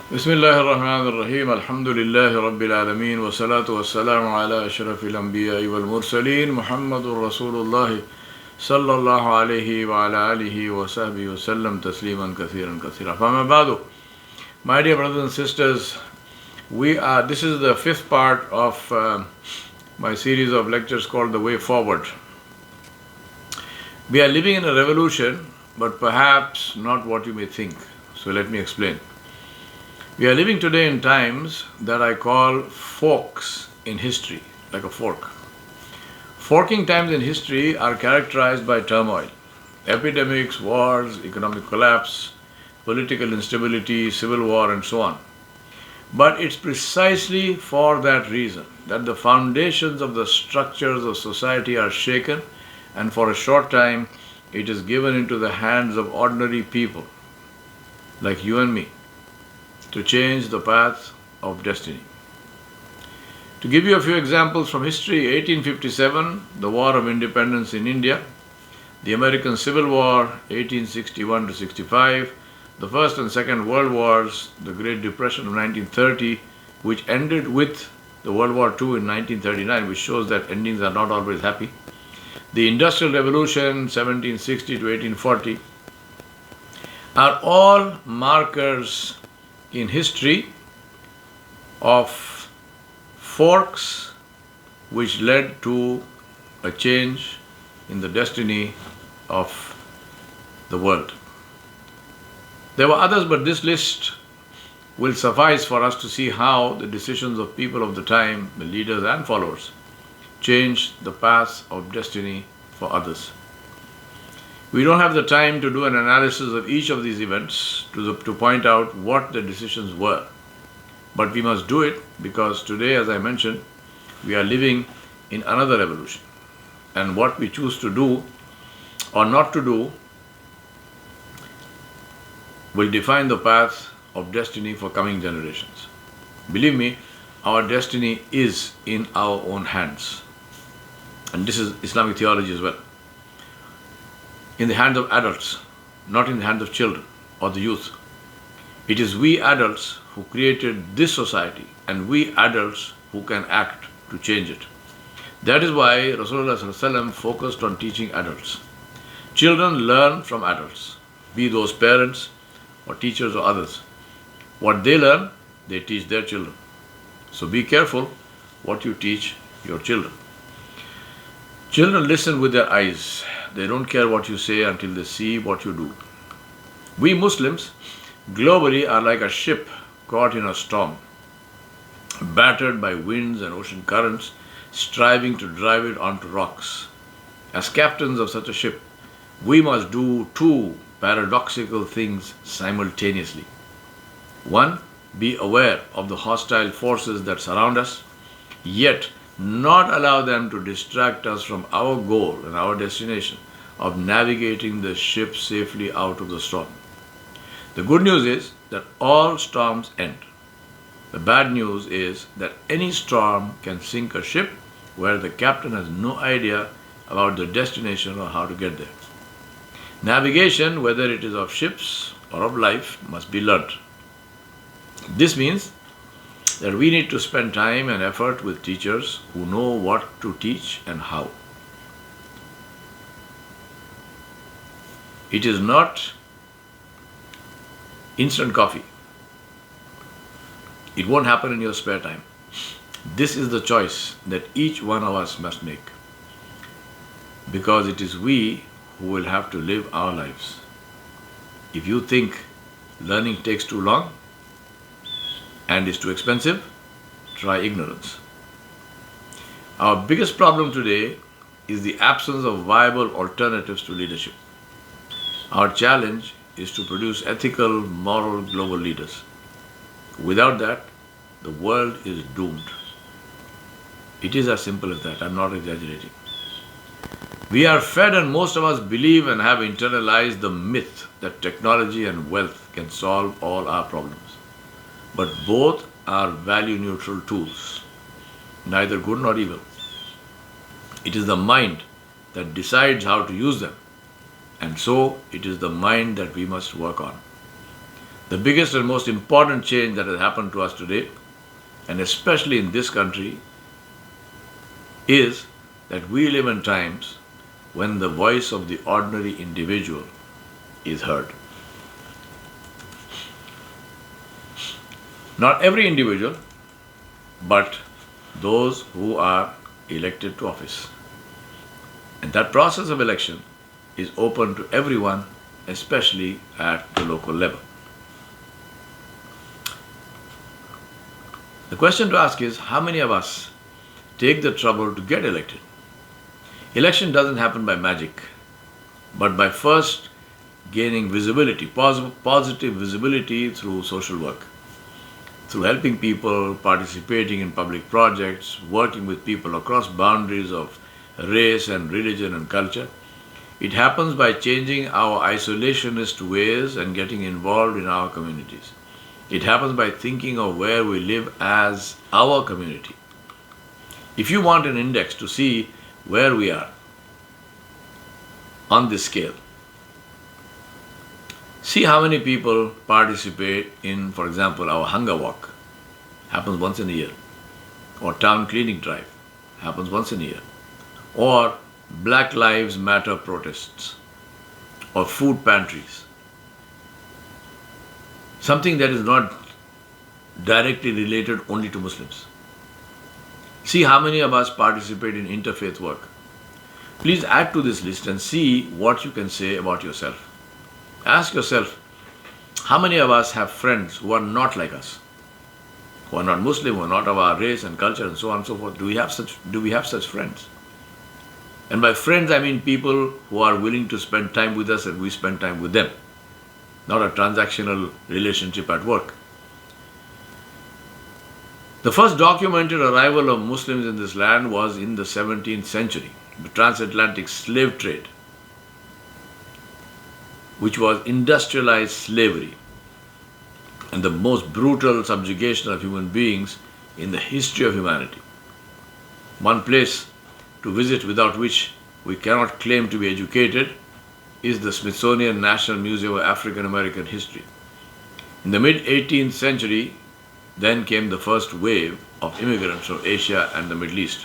Bismillah ar-Rahman ar-Rahim. Alhamdulillahi Rabbil Alameen. Wa salatu wa salamu ala ashrafil anbiya wal mursaleen. Muhammadur Rasulullah sallallahu alayhi wa ala alihi wa sahbihi wa sallam tasliman kathiran kathira. Fama ba'du. My dear brothers and sisters, this is the fifth part of my series of lectures called The Way Forward. We are living in a revolution, but perhaps not what you may think. So let me explain. We are living today in times that I call forks in history, like a fork. Forking times in history are characterized by turmoil, epidemics, wars, economic collapse, political instability, civil war, and so on. But it's precisely for that reason that the foundations of the structures of society are shaken, and for a short time it is given into the hands of ordinary people like you and me to change the path of destiny. To give you a few examples from history, 1857, the War of Independence in India, the American Civil War, 1861 to 65, the First and Second World Wars, the Great Depression of 1930, which ended with the World War II in 1939, which shows that endings are not always happy, the Industrial Revolution, 1760 to 1840, are all markers in history of forks which led to a change in the destiny of the world. There were others, but this list will suffice for us to see how the decisions of people of the time, the leaders and followers, changed the path of destiny for others. We don't have the time to do an analysis of each of these events to point out what the decisions were. But we must do it because today, as I mentioned, we are living in another revolution. And what we choose to do or not to do will define the path of destiny for coming generations. Believe me, our destiny is in our own hands. And this is Islamic theology as well. In the hands of adults, not in the hands of children or the youth. It is we adults who created this society and we adults who can act to change it. That is why Rasulullah ﷺ focused on teaching adults. Children learn from adults, be those parents or teachers or others. What they learn, they teach their children. So be careful what you teach your children. Children listen with their eyes. They don't care what you say until they see what you do. We Muslims globally are like a ship caught in a storm, battered by winds and ocean currents, striving to drive it onto rocks. As captains of such a ship, we must do two paradoxical things simultaneously. One, be aware of the hostile forces that surround us, yet not allow them to distract us from our goal and our destination of navigating the ship safely out of the storm. The good news is that all storms end. The bad news is that any storm can sink a ship where the captain has no idea about the destination or how to get there. Navigation, whether it is of ships or of life, must be learnt. This means that we need to spend time and effort with teachers who know what to teach and how. It is not instant coffee. It won't happen in your spare time. This is the choice that each one of us must make, because it is we who will have to live our lives. If you think learning takes too long and is too expensive, try ignorance. Our biggest problem today is the absence of viable alternatives to leadership. Our challenge is to produce ethical, moral, global leaders. Without that, the world is doomed. It is as simple as that. I'm not exaggerating. We are fed, and most of us believe and have internalized the myth that technology and wealth can solve all our problems. But both are value-neutral tools, neither good nor evil. It is the mind that decides how to use them, and so it is the mind that we must work on. The biggest and most important change that has happened to us today, and especially in this country, is that we live in times when the voice of the ordinary individual is heard. Not every individual, but those who are elected to office. And that process of election is open to everyone, especially at the local level. The question to ask is, how many of us take the trouble to get elected? Election doesn't happen by magic, but by first gaining visibility, positive visibility through social work, through helping people, participating in public projects, working with people across boundaries of race and religion and culture. It happens by changing our isolationist ways and getting involved in our communities. It happens by thinking of where we live as our community. If you want an index to see where we are on this scale, see how many people participate in, for example, our hunger walk, happens once in a year, or town cleaning drive, happens once in a year, or Black Lives Matter protests, or food pantries. Something that is not directly related only to Muslims. See how many of us participate in interfaith work. Please add to this list and see what you can say about yourself. Ask yourself, how many of us have friends who are not like us, who are not Muslim, who are not of our race and culture and so on and so forth? Do we have such friends? And by friends, I mean people who are willing to spend time with us and we spend time with them, not a transactional relationship at work. The first documented arrival of Muslims in this land was in the 17th century, the transatlantic slave trade, which was industrialized slavery and the most brutal subjugation of human beings in the history of humanity. One place to visit without which we cannot claim to be educated is the Smithsonian National Museum of African American History. In the mid-18th century, then came the first wave of immigrants from Asia and the Middle East.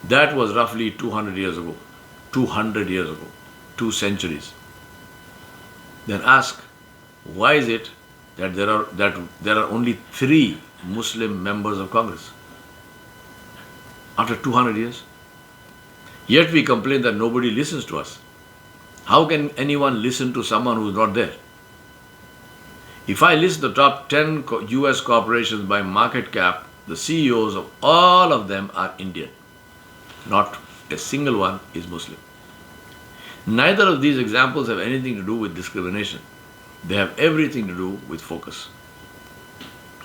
That was roughly 200 years ago. 200 years ago. 2 centuries. Then ask, why is it that there are only 3 Muslim members of Congress after 200 years? Yet we complain that nobody listens to us. How can anyone listen to someone who is not there? If I list the top 10 US corporations by market cap, the CEOs of all of them are Indian. Not a single one is Muslim. Neither of these examples have anything to do with discrimination. They have everything to do with focus.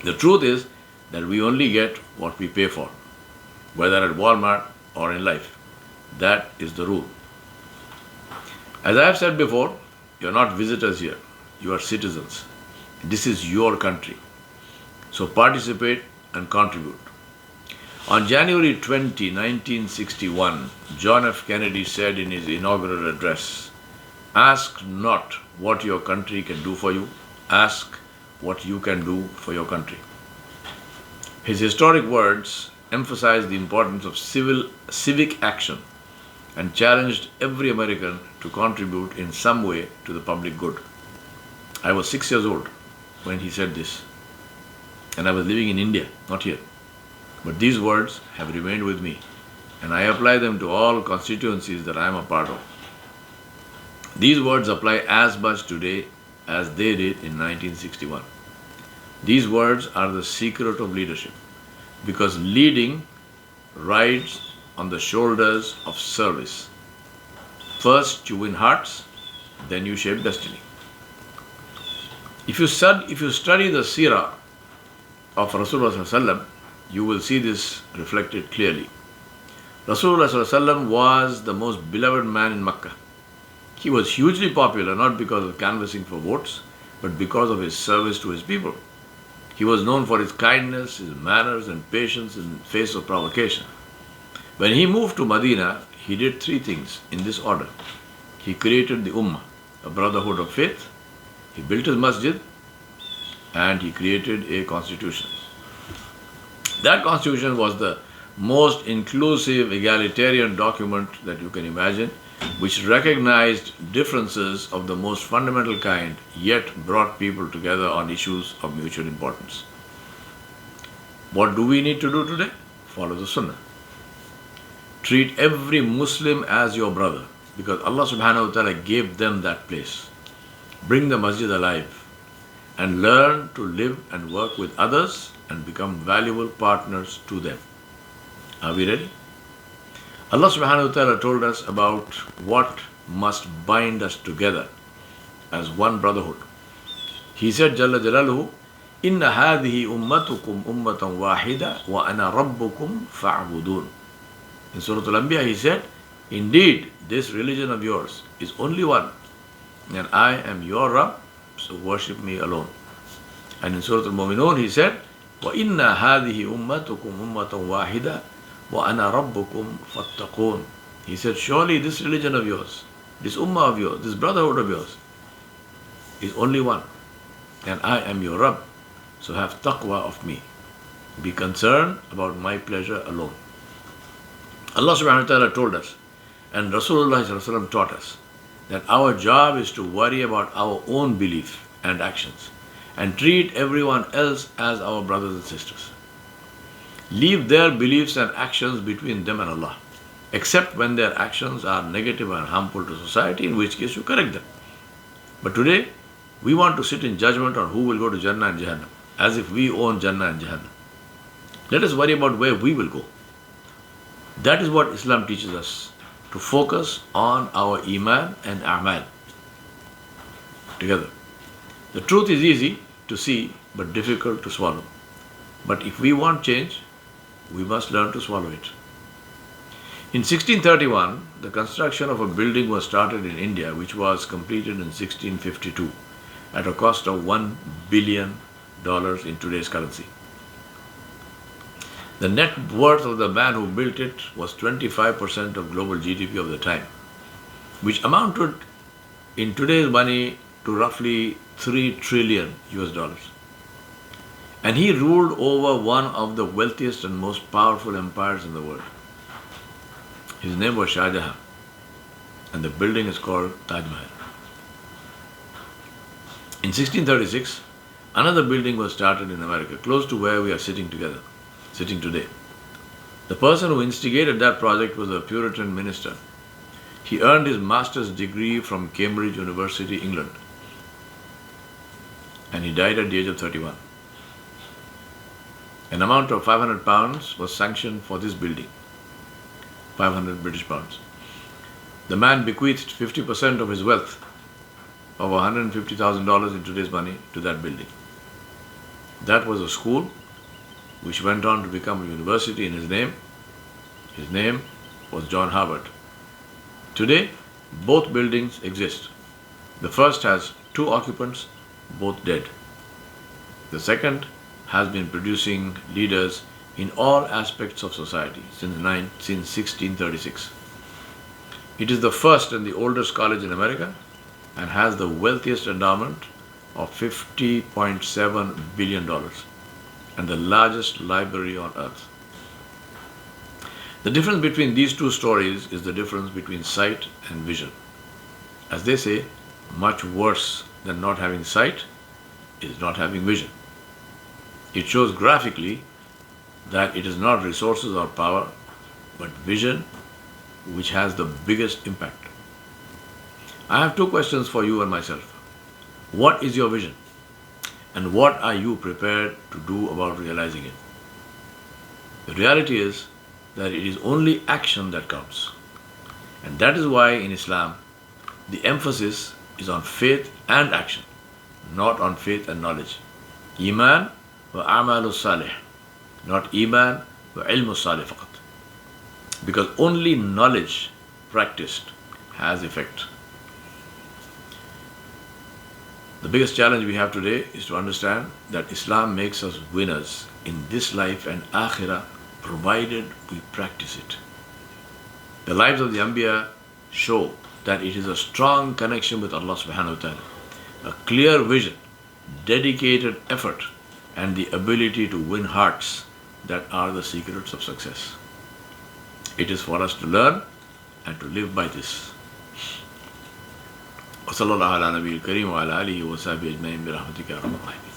The truth is that we only get what we pay for, whether at Walmart or in life. That is the rule. As I have said before, you are not visitors here. You are citizens. This is your country. So participate and contribute. On January 20, 1961, John F. Kennedy said in his inaugural address, "Ask not what your country can do for you. Ask what you can do for your country." His historic words emphasized the importance of civic action and challenged every American to contribute in some way to the public good. I was 6 years old when he said this, and I was living in India, not here. But these words have remained with me, and I apply them to all constituencies that I am a part of. These words apply as much today as they did in 1961. These words are the secret of leadership, because leading rides on the shoulders of service. First you win hearts, then you shape destiny. If you study the seerah of Rasulullah ﷺ, you will see this reflected clearly. Rasulullah ﷺ was the most beloved man in Makkah. He was hugely popular not because of canvassing for votes, but because of his service to his people. He was known for his kindness, his manners, and patience in the face of provocation. When he moved to Medina, he did 3 things in this order. He created the Ummah, a brotherhood of faith. He built his masjid, and he created a constitution. That constitution was the most inclusive, egalitarian document that you can imagine, which recognized differences of the most fundamental kind, yet brought people together on issues of mutual importance. What do we need to do today? Follow the Sunnah. Treat every Muslim as your brother, because Allah subhanahu wa ta'ala gave them that place. Bring the masjid alive and learn to live and work with others and become valuable partners to them. Are we ready? Allah subhanahu wa ta'ala told us about what must bind us together as one brotherhood. He said, Jalla Jalaluhu, Inna hadhihi ummatukum ummatan wahida wa ana rabbukum fa'budun. In Surah Al-Anbiya he said, indeed, this religion of yours is only one, and I am your Rabb, so worship me alone. And in Surah Al-Mu'minun he said, وَإِنَّ هَذِهِ أُمَّتُكُمْ أُمَّةً وَاحِدَةً وَأَنَا رَبُّكُمْ فَاتَّقُونَ. He said, surely this religion of yours, this ummah of yours, this brotherhood of yours is only one, and I am your Rabb, so have taqwa of me. Be concerned about my pleasure alone. Allah subhanahu wa ta'ala told us, and Rasulullah sallallahu alaihi wasallam taught us, that our job is to worry about our own belief and actions and treat everyone else as our brothers and sisters. Leave their beliefs and actions between them and Allah, except when their actions are negative and harmful to society, in which case you correct them. But today, we want to sit in judgment on who will go to Jannah and Jahannam, as if we own Jannah and Jahannam. Let us worry about where we will go. That is what Islam teaches us, to focus on our Iman and A'mal together. The truth is easy to see, but difficult to swallow. But if we want change, we must learn to swallow it. In 1631, the construction of a building was started in India, which was completed in 1652 at a cost of $1 billion in today's currency. The net worth of the man who built it was 25% of global GDP of the time, which amounted in today's money to roughly $3 trillion US. And he ruled over one of the wealthiest and most powerful empires in the world. His name was Shah Jahan, and the building is called Taj Mahal. In 1636, another building was started in America, close to where we are sitting today. The person who instigated that project was a Puritan minister. He earned his master's degree from Cambridge University, England, and he died at the age of 31. An amount of £500 was sanctioned for this building, 500 British pounds. The man bequeathed 50% of his wealth, of $150,000 in today's money, to that building. That was a school which went on to become a university in his name. His name was John Harvard. Today, both buildings exist. The first has 2 occupants, both dead. The second has been producing leaders in all aspects of society since 1636. It is the first and the oldest college in America and has the wealthiest endowment of $50.7 billion and the largest library on earth. The difference between these two stories is the difference between sight and vision. As they say, much worse than not having sight is not having vision. It shows graphically that it is not resources or power, but vision which has the biggest impact. I have 2 questions for you and myself. What is your vision? And what are you prepared to do about realizing it? The reality is that it is only action that counts. And that is why in Islam, the emphasis is on faith and action, not on faith and knowledge. Iman wa a'malu salih, not iman wa ilmu salih faqat. Because only knowledge practiced has effect. The biggest challenge we have today is to understand that Islam makes us winners in this life and akhirah, provided we practice it. The lives of the Anbiya show that it is a strong connection with Allah subhanahu wa ta'ala, a clear vision dedicated effort, and the ability to win hearts that are the secrets of success. It is for us to learn and to live by this. وصلى الله على نبي الكريم وعلى آله وصحبه أجمعين برحمتك يا رب العالمين.